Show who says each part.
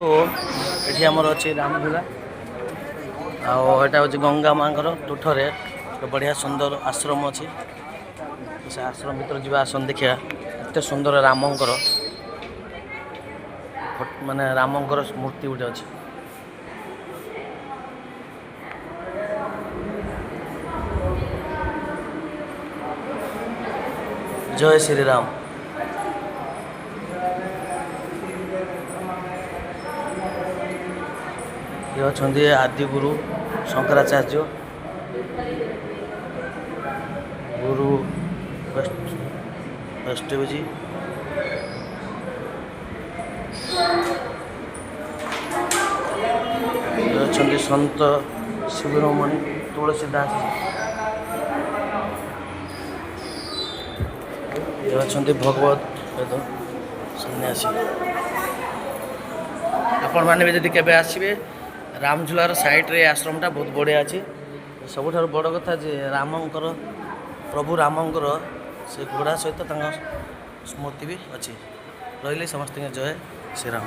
Speaker 1: तो ये आमर अच्छे रामझूला आटा हूँ गंगा माँ तुठरे बढ़िया सुंदर आश्रम अच्छी से आश्रम भर जा आसन देखा एत सुंदर रामंकर माने रामंकर मूर्ति गोटे अच्छी जय श्री राम। ये अच्छा आदिगुरु शंकराचार्य गुरु वैष्णव जी अच्छा संत शिवरमणि तुलसीदास ये अच्छा भगवत सन्यासी आपण मैंने भी जब आसवे रामझूलार साइड्रे आश्रमटा बहुत बढ़िया अच्छे सबुठ बड़ कथा जे रामंकर प्रभु रामंकर से घोड़ा सहित स्मृति भी अच्छी रही समस्त जय श्री राम।